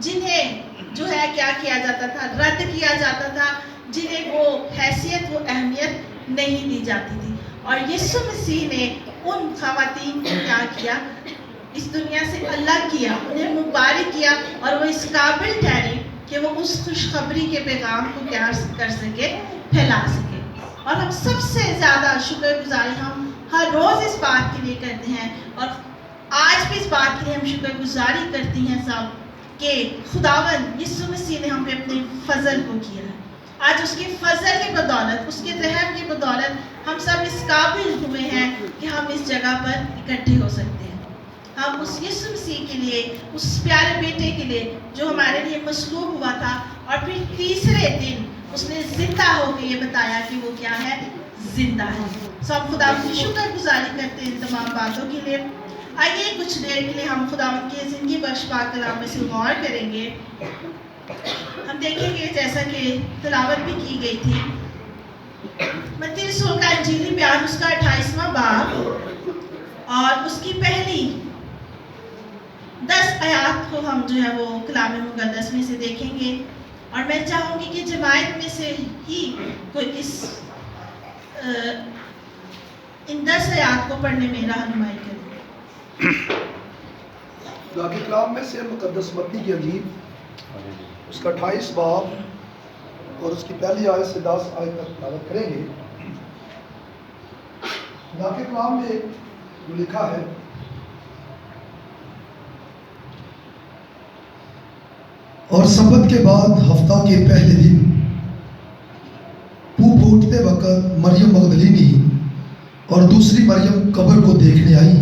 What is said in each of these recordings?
جنہیں جو ہے کیا کیا جاتا تھا، رد کیا جاتا تھا، جنہیں وہ حیثیت و اہمیت نہیں دی جاتی تھی. اور یسوع مسیح نے ان خواتین کو کیا کیا، اس دنیا سے الگ کیا، انہیں مبارک کیا، اور وہ اس قابل ٹھہری کہ وہ اس خوشخبری کے پیغام کو کیا کر سکے، پھیلا سکے. اور ہم سب سے زیادہ شکر گزاری ہم ہر روز اس بات کے لیے کرتے ہیں، اور آج بھی اس بات کے لیے ہم شکر گزاری کرتی ہیں سب، کہ خداوند یسوع مسیح نے ہم پہ اپنے فضل کو کیا ہے. آج اس کے فضل کی بدولت، اس کے رحم کی بدولت ہم سب اس قابل ہوئے ہیں کہ ہم اس جگہ پر اکٹھے ہو سکتے ہیں. ہم اس یسوع مسیح کے لیے، اس پیارے بیٹے کے لیے جو ہمارے لیے مصلوب ہوا تھا، اور پھر تیسرے دن اس نے زندہ ہو کے یہ بتایا کہ وہ کیا ہے، زندہ ہے. سب خدا کی شکر گزاری کرتے ہیں ان تمام باتوں کے لیے. آئیے کچھ دیر کے لیے ہم خداوند کی زندگی بخش پاک کلام میں سے غور کریں گے. ہم دیکھیں گے جیسا کہ تلاوت بھی کی گئی تھی، متی رسول کا انجیلی بیان اس کا 28واں باب اور اس کی پہلی 10 آیات کو ہم جو ہے وہ کلام مقدس میں سے دیکھیں گے. اور میں چاہوں گی کہ جماعت میں سے ہی کوئی ان 10 آیات کو پڑھنے میں رہنمائی کرے. باقی کلام میں سے مقدس متی کی انجیل اس کا 28 باب اور اس کی پہلی آیت سے 10 آیت تک تلاوت کریں گے. باقی کلام میں جو لکھا ہے، اور سبت کے بعد ہفتہ کے پہلے دن پھوٹ پھوٹتے وقت مریم مغدلینی اور دوسری مریم قبر کو دیکھنے آئی،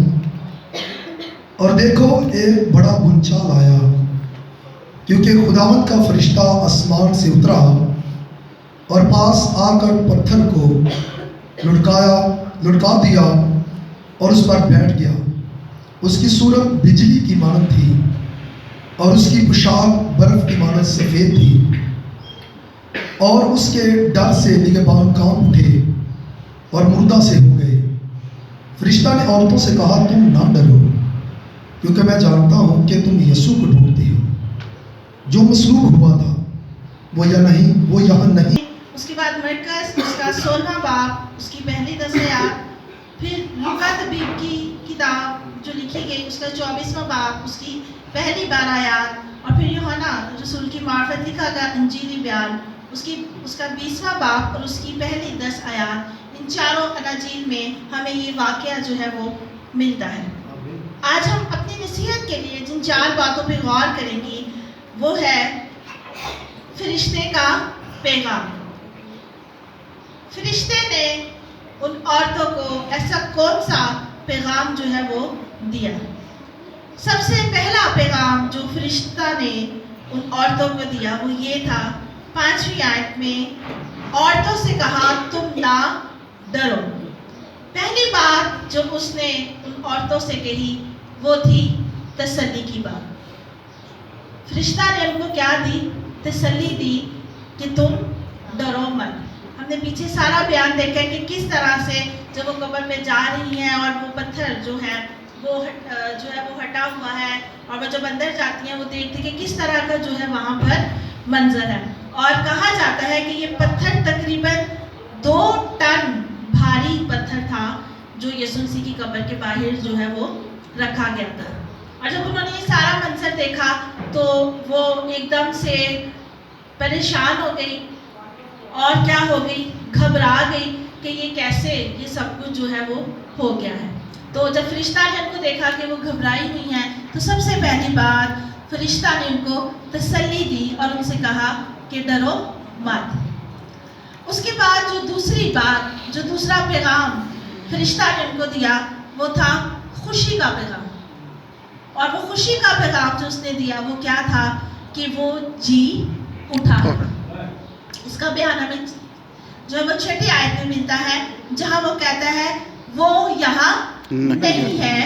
اور دیکھو ایک بڑا بنچال آیا، کیونکہ خداوند کا فرشتہ آسمان سے اترا اور پاس آ کر پتھر کو لڑکا دیا اور اس پر بیٹھ گیا. اس کی صورت بجلی کی مانند تھی اور اس کی پوشاک برف کی مانند سفید تھی، اور اس کے ڈر سے نگہبان کانپ اٹھے اور مردہ سے ہو گئے. فرشتہ نے عورتوں سے کہا، تم نہ ڈرو، کیونکہ میں جانتا ہوں کہ تم یسوع کو ڈھونڈتی ہو جو مصلوب ہوا تھا. وہ یہاں نہیں. اس کے بعد مرکز اس کا 16واں باب اس کی پہلی 10 آیات، پھر لوکا طبیب کی کتاب جو لکھی گئی اس کا 24واں باب اس کی پہلی 12 آیات، اور پھر یوحنا رسول کی معرفت لکھا گیا انجیلی بیان اس کا 20واں باب اور اس کی پہلی 10 آیات. ان چاروں اناجیل میں ہمیں یہ واقعہ جو ہے وہ ملتا ہے. آج ہم اپنی نصیحت کے لیے جن 4 باتوں پہ غور کریں گی وہ ہے فرشتے کا پیغام. فرشتے نے ان عورتوں کو ایسا کون سا پیغام جو ہے وہ دیا؟ سب سے پہلا پیغام جو فرشتہ نے ان عورتوں کو دیا وہ یہ تھا، 5ویں آیت میں عورتوں سے کہا تم نہ ڈرو. پہلی بات جو اس نے ان عورتوں سے کہی وہ تھی تسلی کی بات. فرشتہ نے ان کو کیا دی؟ تسلی دی کہ تم ڈرو مت. ہم نے پیچھے سارا بیان دیکھا کہ کس طرح سے جب وہ قبر میں جا رہی ہیں اور وہ پتھر جو ہے وہ ہٹا ہوا ہے، اور وہ جب اندر جاتی ہیں وہ دیکھتی کہ کس طرح کا جو ہے وہاں پر منظر ہے. اور کہا جاتا ہے کہ یہ پتھر تقریباً 2 ٹن بھاری پتھر تھا جو یسوع مسیح کی قبر کے باہر جو ہے وہ رکھا گیا تھا. اور جب انہوں نے یہ سارا منظر دیکھا تو وہ ایک دم سے پریشان ہو گئی اور کیا ہو گئی، گھبرا گئی کہ یہ کیسے یہ سب کچھ جو ہے وہ ہو گیا ہے. تو جب فرشتہ نے ان کو دیکھا کہ وہ گھبرائی ہوئی ہیں تو سب سے پہلی بات فرشتہ نے ان کو تسلی دی اور ان سے کہا کہ ڈرو مت. اس کے بعد جو دوسری بات، جو دوسرا پیغام فرشتہ نے ان کو دیا وہ تھا خوشی کا پیغام. اور وہ خوشی کا پیغام جو اس نے دیا وہ کیا تھا کہ وہ جی اٹھا. اس کا بیان ہمیں جو ہے وہ 6 آیت میں ملتا ہے جہاں وہ کہتا ہے وہ یہاں نہیں ہے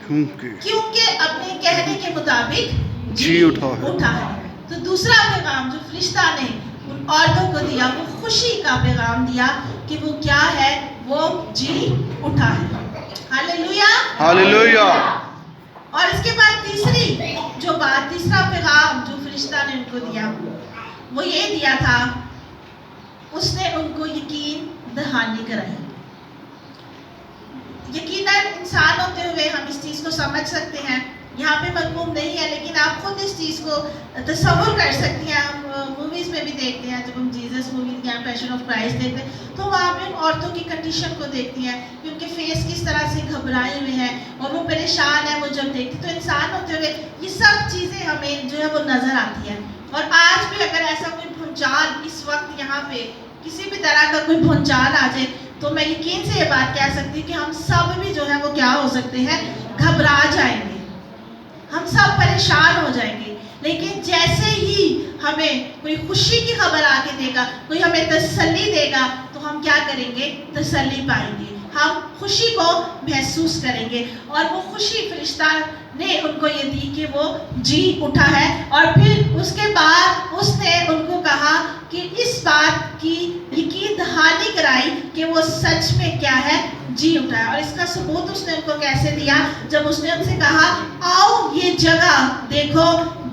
کیونکہ اپنے کہنے کے مطابق جی اٹھا ہے. تو دوسرا پیغام جو فرشتہ نے ان عورتوں کو دیا وہ خوشی کا پیغام دیا کہ وہ کیا ہے، وہ جی اٹھا ہے. ہاللیلویا ہاللیلویا. اور اس کے بعد تیسری جو بات، تیسرا پیغام جو ان کو دیا وہ یہ دیا تھا، اس نے ان کو یقین دہانی کرائی. یقیناً انسان ہوتے ہوئے ہم اس چیز کو سمجھ سکتے ہیں، یہاں پہ مضمون نہیں ہے لیکن آپ خود اس چیز کو تصور کر سکتی ہیں. ہم موویز میں بھی دیکھتے ہیں، جب ہم جیزس مووی یا پیشن آف کرائسٹ دیکھتے ہیں تو وہاں پہ ان عورتوں کی کنڈیشن کو دیکھتی ہیں کہ ان کے فیس کس طرح سے گھبرائے ہوئے ہیں اور وہ پریشان ہیں. وہ جب دیکھتی تو انسان ہوتے ہوئے یہ سب چیزیں ہمیں جو ہے وہ نظر آتی ہیں. اور آج بھی اگر ایسا کوئی بھونچال اس وقت یہاں پہ کسی بھی طرح کا کوئی بھونچال آ جائے تو میں یقین سے یہ بات کہہ سکتی ہوں کہ ہم سب بھی جو ہے وہ کیا ہو سکتے ہیں، گھبرا جائیں گے، ہم سب پریشان ہو جائیں گے. لیکن جیسے ہی ہمیں کوئی خوشی کی خبر آ کے دے گا، کوئی ہمیں تسلی دے گا تو ہم کیا کریں گے؟ تسلی پائیں گے، ہم خوشی کو محسوس کریں گے. اور وہ خوشی فرشتہ نے ان کو یہ دی کہ وہ جی اٹھا ہے. اور پھر اس کے بعد اس نے ان کو کہا کہ اس بات کی یقین دہانی کرائی کہ وہ سچ میں کیا ہے؟ جی اٹھا ہے. اور اس کا ثبوت اس نے ان کو کیسے دیا؟ جب اس نے ان سے کہا آؤ یہ جگہ دیکھو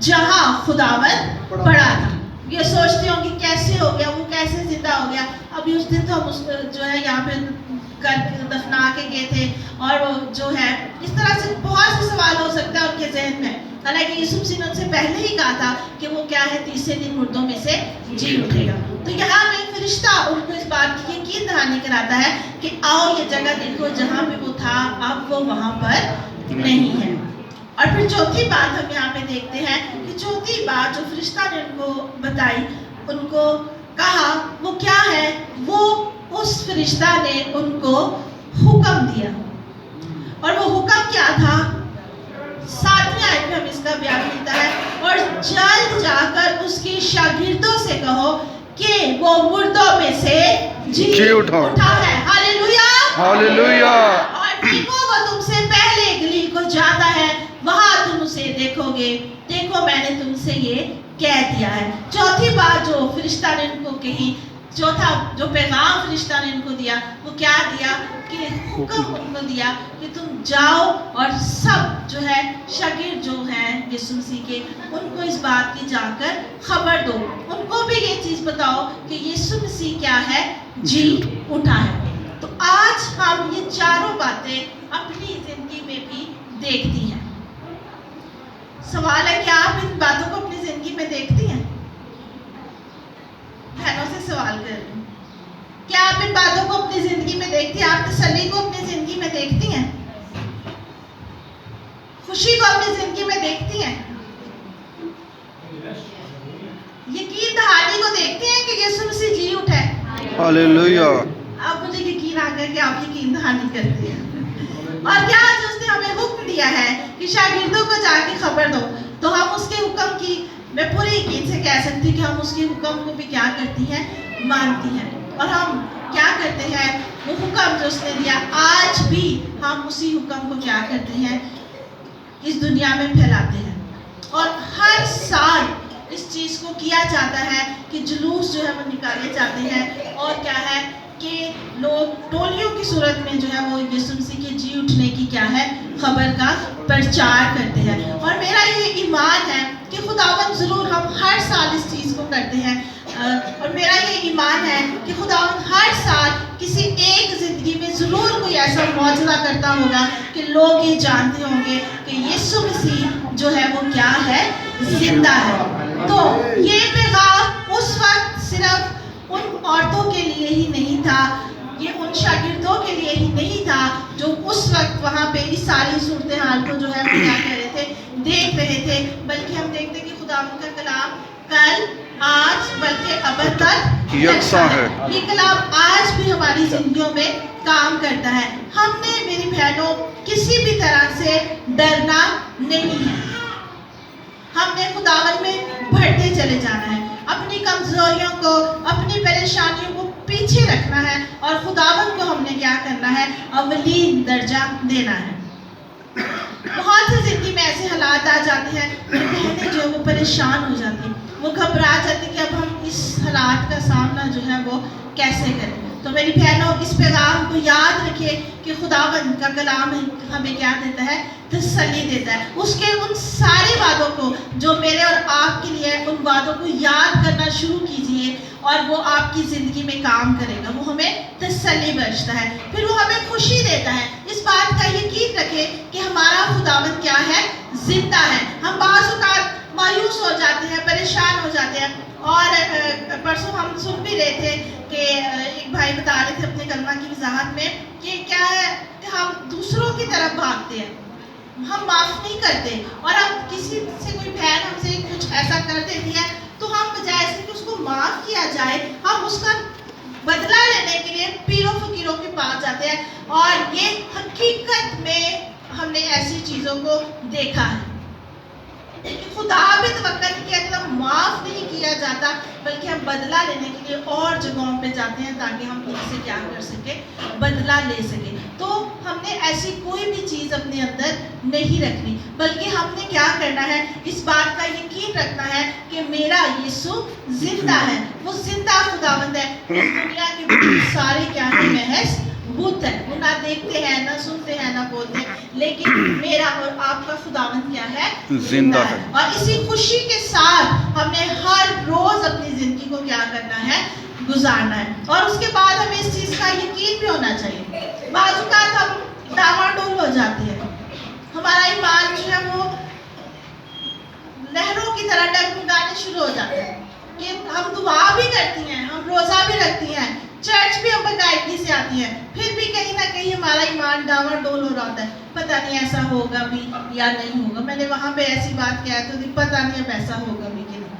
جہاں خداوند پڑا تھا. یہ سوچتے ہوں کہ کیسے ہو گیا، وہ کیسے زندہ ہو گیا؟ ابھی اس دن تو ہم جو ہے یہاں پہ دفنا کے گئے تھے. اور وہ جو ہے اس طرح سے بہت سے سوال ہو سکتا ہے ان کے ذہن میں، حالانکہ یسوع مسیح نے ان سے پہلے ہی کہا تھا کہ وہ کیا ہے؟ تیسرے دن مردوں میں سے جی اٹھے گا. تو یہاں میں فرشتہ ان کو اس بات کی یقین دہانی کراتا ہے کہ آؤ یہ جگہ دیکھو جہاں پہ وہ تھا اب وہ وہاں پر نہیں ہے. اور پھر چوتھی بات ہم یہاں پہ دیکھتے ہیں کہ چوتھی بات جو فرشتہ نے ان کو بتائی، ان کو کہا وہ کیا ہے؟ وہ اس فرشتہ نے ان کو حکم دیا. اور وہ حکم کیا تھا؟ 7ویں آیت میں ہم اس کا بیان ملتا ہے، اور جلد جا کر اس کے شاگردوں سے کہو کہ وہ مردوں میں سے جی اٹھا ہے. ہاللیلویا ہاللیلویا. اور دیکھو وہ تم سے پہلے گلیل کو جاتا ہے، وہاں تم اسے دیکھو گے. دیکھو میں نے تم سے یہ کہہ دیا ہے. چوتھی بات جو فرشتہ نے ان کو کہی، چوتھا جو پیغام فرشتہ نے ان کو دیا وہ کیا دیا؟ کہ حکم ان کو دیا کہ تم جاؤ اور سب جو ہے شاگرد جو ہیں یسوع مسیح کے، ان کو اس بات کی جا کر خبر دو. ان کو بھی یہ چیز بتاؤ کہ یسوع مسیح کیا ہے؟ جی اٹھا ہے. تو آج ہم یہ چاروں باتیں اپنی زندگی میں بھی دیکھتی ہیں. سوال ہے کہ آپ ان باتوں کو اپنی زندگی میں دیکھتی ہیں؟ بہنوں سے سوال کر رہی ہوں، کیا آپ ان باتوں کو اپنی زندگی میں دیکھتی ہیں؟ آپ تسلی کو اپنی زندگی میں دیکھتی ہیں؟ خوشی کو اپنی زندگی میں دیکھتی ہیں؟ یقین دہانی کو دیکھتے ہیں کہ یسوع مسیح جی اٹھا ہے؟ ہاللیلویا. اب مجھے یقین آ گیا کہ آپ یقین دہانی کرتے ہیں. اور کیا آج اس نے ہمیں حکم دیا ہے کہ شاگردوں کو جا کے خبر دو، تو ہم اس کے حکم کی، میں پورے یقین سے کہہ سکتی کہ ہم اس کے حکم کو بھی کیا کرتی ہیں؟ مانتی ہیں. اور ہم کیا کرتے ہیں؟ وہ حکم جو اس نے دیا آج بھی ہم اسی حکم کو کیا کرتے ہیں؟ اس دنیا میں پھیلاتے ہیں. اور ہر سال اس چیز کو کیا جاتا ہے کہ جلوس جو ہے وہ نکالے جاتے ہیں، اور کیا ہے کہ لوگ ٹولیوں کی صورت میں جو ہے وہ یسوع مسیح کے جی اٹھنے کی کیا ہے؟ خبر کا پرچار کرتے ہیں. اور میرا یہ ایمان ہے کہ خداوند ضرور، ہم ہر سال اس چیز کو کرتے ہیں، اور میرا یہ ایمان ہے کہ خداوند ہر سال کسی ایک زندگی میں ضرور کوئی ایسا معجزہ کرتا ہوگا کہ لوگ یہ جانتے ہوں گے کہ یسوع مسیح جو ہے وہ کیا ہے؟ زندہ ہے. تو یہ پیغام اس وقت صرف ان عورتوں کے لیے ہی نہیں تھا، یہ ان شاگردوں کے لیے ہی نہیں تھا جو اس وقت وہاں پہ اس ساری صورتحال کو جو ہے وہ کیا کر رہے تھے؟ دیکھ رہے تھے. بلکہ ہم دیکھتے کہ خداوند کا کلام کل، آج، بلکہ ابد تک یکساں ہے. یہ کلام آج بھی ہماری زندگیوں میں کام کرتا ہے. ہم نے میری بہنوں کسی بھی طرح سے ڈرنا نہیں ہے. ہم نے خداوند میں بڑھتے چلے جانا ہے، اپنی کمزوریوں کو، اپنی پریشانیوں کو پیچھے رکھنا ہے، اور خداوند کو ہم نے کیا کرنا ہے؟ اولین درجہ دینا ہے. بہت سے زندگی میں ایسے حالات آ جاتے ہیں، میری بہنیں جو ہے وہ پریشان ہو جاتی ہیں، وہ گھبرا جاتی کہ اب ہم اس حالات کا سامنا جو ہے وہ کیسے کریں. تو میری بہنوں اس پیغام کو یاد رکھیے کہ خداوند کا کلام ہمیں کیا دیتا ہے؟ تسلی دیتا ہے. اس کے ان سارے وعدوں کو جو میرے اور آپ کے لیے ان وعدوں کو یاد کرنا شروع کیجئے اور وہ آپ کی زندگی میں کام کرے گا. وہ ہمیں تسلی بخشتا ہے، پھر وہ ہمیں خوشی دیتا ہے. اس بات کا یقین رکھے کہ ہمارا خداوند کیا ہے؟ زندہ ہے. ہم بعض اوقات مایوس ہو جاتے ہیں، پریشان ہو جاتے ہیں. اور پرسوں ہم سن بھی رہے تھے کہ ایک بھائی بتا رہے تھے اپنے کلمہ کی وضاحت میں کہ کیا ہے کہ ہم دوسروں کی طرف بھاگتے ہیں، ہم معاف نہیں کرتے. اور اب کسی سے کوئی بہن ہم سے کچھ ایسا کر دیتی ہے تو ہم بجائے سے کہ اس کو معاف کیا جائے، ہم اس کا بدلہ لینے کے لیے پیروں فقیروں کے پاس جاتے ہیں. اور یہ حقیقت میں ہم نے ایسی چیزوں کو دیکھا ہے. خدا بھی توقع کہ اگر معاف نہیں کیا جاتا بلکہ ہم بدلہ لینے کے لیے اور جگہوں پہ جاتے ہیں تاکہ ہم ان سے کیا کر سکیں؟ بدلہ لے سکیں. تو ہم نے ایسی کوئی بھی چیز اپنے اندر نہیں رکھنی، بلکہ ہم نے کیا کرنا ہے؟ اس بات کا یقین رکھنا ہے کہ میرا یسوع زندہ ہے. وہ زندہ خداوند ہے. اس دنیا کے سارے کیا ہیں؟ محض بت ہے. وہ نہ دیکھتے ہیں، نہ سنتے ہیں، نہ بولتے ہیں، لیکن میرا اور آپ کا خداوند کیا ہے؟ زندہ ہے. اور اسی خوشی کے ساتھ ہم نے ہر روز اپنی زندگی کو کیا کرنا ہے؟ گزارنا ہے. اور اس کے بعد ہمیں اس چیز کا یقین بھی ہونا چاہیے. بعض اوقات ہم ڈاواڈول ہو جاتے ہیں، ہمارا ایمان جو ہے وہ لہروں کی طرح ڈگمگانے شروع ہو جاتے ہیں کہ ہم دعا بھی کرتی ہیں، ہم روزہ بھی رکھتی ہیں، چرچ بھی ہم باقاعدگی سے آتی ہیں، پھر بھی کہیں نہ کہیں ہمارا ایمان ڈاواڈول ہو رہا ہوتا ہے. پتہ نہیں ایسا ہوگا بھی یا نہیں ہوگا. میں نے وہاں پہ ایسی بات کیا تو پتہ نہیں اب ایسا ہوگا بھی کہ نہیں.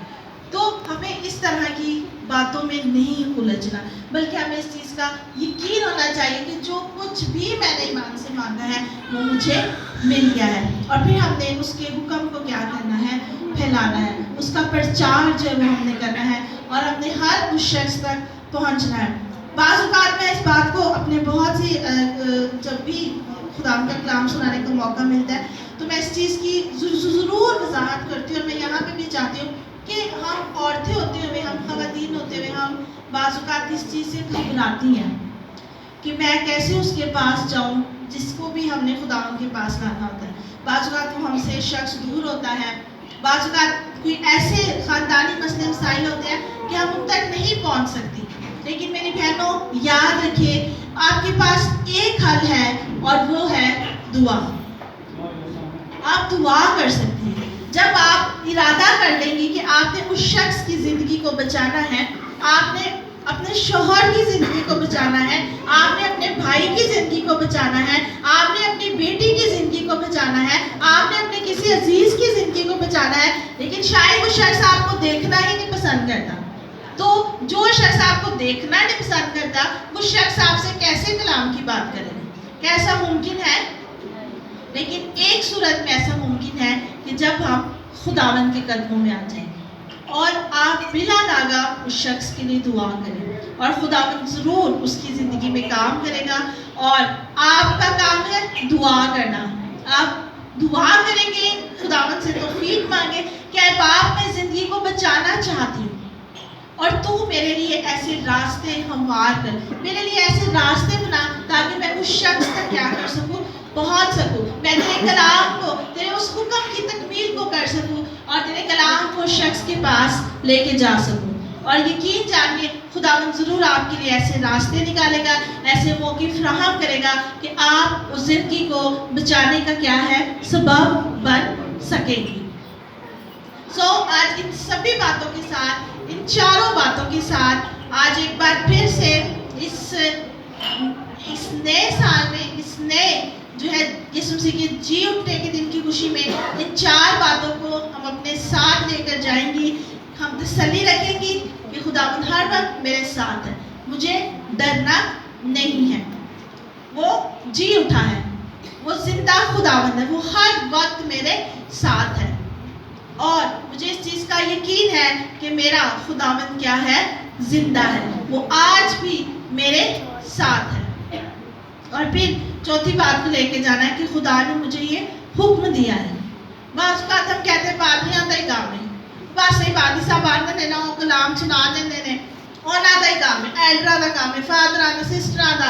تو ہمیں اس طرح کی باتوں میں نہیں الجھنا، بلکہ ہمیں اس چیز کا یقین ہونا چاہیے کہ جو کچھ بھی میں نے ایمان سے مانگا ہے وہ مجھے مل گیا ہے. اور پھر ہم نے اس کے حکم کو کیا کرنا ہے؟ پھیلانا ہے. اس کا پرچار جو ہے وہ ہم نے کرنا ہے اور ہم نے ہر اس شخص تک پہنچنا ہے. بعض اوقات میں اس بات کو اپنے بہت سی جب بھی خدا کا کلام سنانے کا موقع ملتا ہے تو میں اس چیز کی ضرور وضاحت کرتی ہوں. اور میں یہاں پہ بھی چاہتی ہوں کہ ہم عورتیں ہوتے ہوئے، ہم خواتین ہوتے ہوئے، ہم بعض اوقات اس چیز سے گھبراتی ہیں کہ میں کیسے اس کے پاس جاؤں جس کو بھی ہم نے خدا کے پاس لانا ہوتا ہے. بعض اوقات وہ ہم سے شخص دور ہوتا ہے، بعض اوقات کوئی ایسے خاندانی مسئلے مسائل ہوتے ہیں کہ ہم ان تک نہیں پہنچ سکتی. لیکن میری بہنوں یاد رکھیے آپ کے پاس ایک حل ہے اور وہ ہے دعا. آپ دعا کر سکتے ہیں. جب آپ ارادہ کر لیں گی کہ آپ نے اس شخص کی زندگی کو بچانا ہے، آپ نے اپنے شوہر کی زندگی کو بچانا ہے، آپ نے اپنے بھائی کی زندگی کو بچانا ہے، آپ نے اپنی بیٹی کی زندگی کو بچانا ہے، آپ نے اپنے کسی عزیز کی زندگی کو بچانا ہے، لیکن شاید وہ شخص آپ کو دیکھنا ہی نہیں پسند کرتا. تو جو شخص آپ کو دیکھنا نہیں پسند کرتا وہ شخص آپ سے کیسے کلام کی بات کرے گا؟ کیا ایسا ممکن ہے؟ لیکن ایک صورت میں ایسا ممکن ہے کہ جب ہم خداوند کے قدموں میں آ جائیں اور آپ بلا ناگاہ اس شخص کے لیے دعا کریں اور خداوند ضرور اس کی زندگی میں کام کرے گا. اور آپ کا کام ہے دعا کرنا. آپ دعا کریں گے، خداوند سے توفیق مانگے کہ اے باپ میں زندگی کو بچانا چاہتی ہوں اور تو میرے لیے ایسے راستے ہموار کر، میرے لیے ایسے راستے بنا تاکہ میں اس شخص تک کیا کر سکوں؟ پہنچ سکوں. میں تیرے کلام کو، تیرے اس حکم کی تکمیل کو کر سکوں اور تیرے کلام کو شخص کے پاس لے کے جا سکوں. اور یقین جانیے خداوند ضرور آپ کے لیے ایسے راستے نکالے گا، ایسے موقع فراہم کرے گا کہ آپ اس زندگی کو بچانے کا کیا ہے؟ سبب بن سکیں گی. آج ان سبھی باتوں کے ساتھ، ان چاروں باتوں کے ساتھ آج ایک بار پھر سے اس نئے سال میں، اس نئے جو ہے یسوع مسیح کے جی اٹھنے کے دن کی خوشی میں ان چار باتوں کو ہم اپنے ساتھ لے کر جائیں گی. ہم تسلی رکھیں گی کہ خداوند ہر وقت میرے ساتھ ہے، مجھے ڈرنا نہیں ہے. وہ جی اٹھا ہے، وہ زندہ خداوند ہے، وہ ہر وقت میرے ساتھ ہے. اور مجھے اس چیز کا یقین ہے کہ میرا خداوند کیا ہے؟ زندہ ہے. وہ آج بھی میرے ساتھ ہے. اور پھر چوتھی بات کو لے کے جانا ہے کہ خدا نے مجھے یہ حکم دیا ہے. بعض اوقات ہم کہتے ہیں پادریاں کا ہی کام ہے، بس ہی پادری صاحب آنے دینا، کلام سنا دینے، ਉਹਨਾਂ ਦਾ ਹੀ ਕੰਮ ਹੈ, ਐਲਡਰਾਂ ਦਾ ਕੰਮ ਹੈ, ਫਾਦਰਾਂ ਦਾ, ਸਿਸਟਰਾਂ ਦਾ,